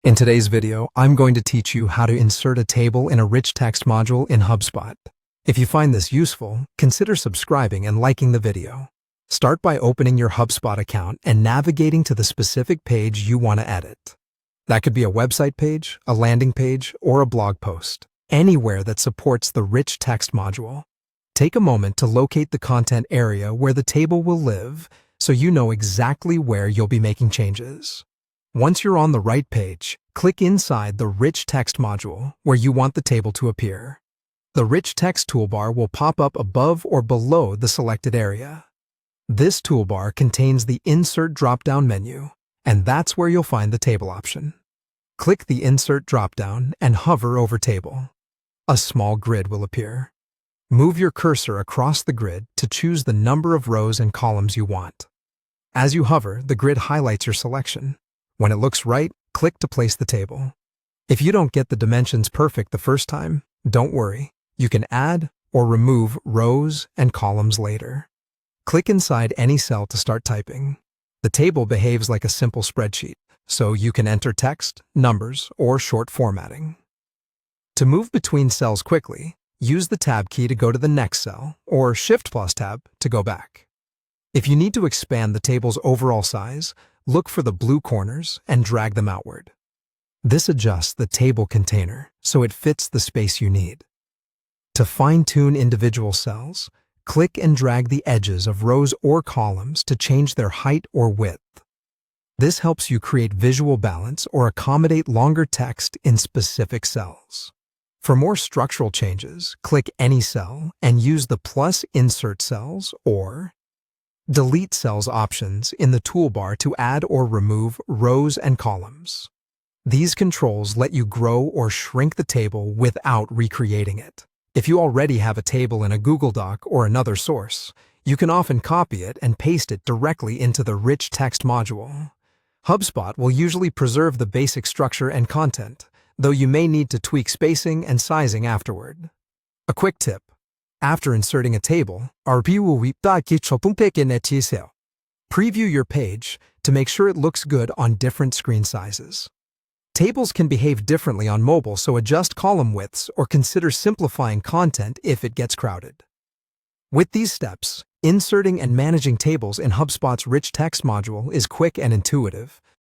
In today's video, I'm going to teach you how to insert a table in a rich text module in HubSpot. If you find this useful, consider subscribing and liking the video. Start by opening your HubSpot account and navigating to the specific page you want to edit. That could be a website page, a landing page, or a blog post, anywhere that supports the rich text module. Take a moment to locate the content area where the table will live so you know exactly where you'll be making changes. Once you're on the right page, click inside the Rich Text module where you want the table to appear. The Rich Text toolbar will pop up above or below the selected area. This toolbar contains the Insert drop-down menu, and that's where you'll find the Table option. Click the Insert drop-down and hover over Table. A small grid will appear. Move your cursor across the grid to choose the number of rows and columns you want. As you hover, the grid highlights your selection. When it looks right, click to place the table. If you don't get the dimensions perfect the first time, don't worry. You can add or remove rows and columns later. Click inside any cell to start typing. The table behaves like a simple spreadsheet, so you can enter text, numbers, or short formatting. To move between cells quickly, use the Tab key to go to the next cell, or Shift+Tab to go back. If you need to expand the table's overall size, look for the blue corners and drag them outward. This adjusts the table container so it fits the space you need. To fine-tune individual cells, click and drag the edges of rows or columns to change their height or width. This helps you create visual balance or accommodate longer text in specific cells. For more structural changes, click any cell and use the plus Insert Cells or Delete Cells options in the toolbar to add or remove rows and columns. These controls let you grow or shrink the table without recreating it. If you already have a table in a Google Doc or another source, you can often copy it and paste it directly into the Rich Text module. HubSpot will usually preserve the basic structure and content, though you may need to tweak spacing and sizing afterward. A quick tip. After inserting a table, preview your page to make sure it looks good on different screen sizes. Tables can behave differently on mobile, so adjust column widths or consider simplifying content if it gets crowded. With these steps, inserting and managing tables in HubSpot's Rich Text module is quick and intuitive,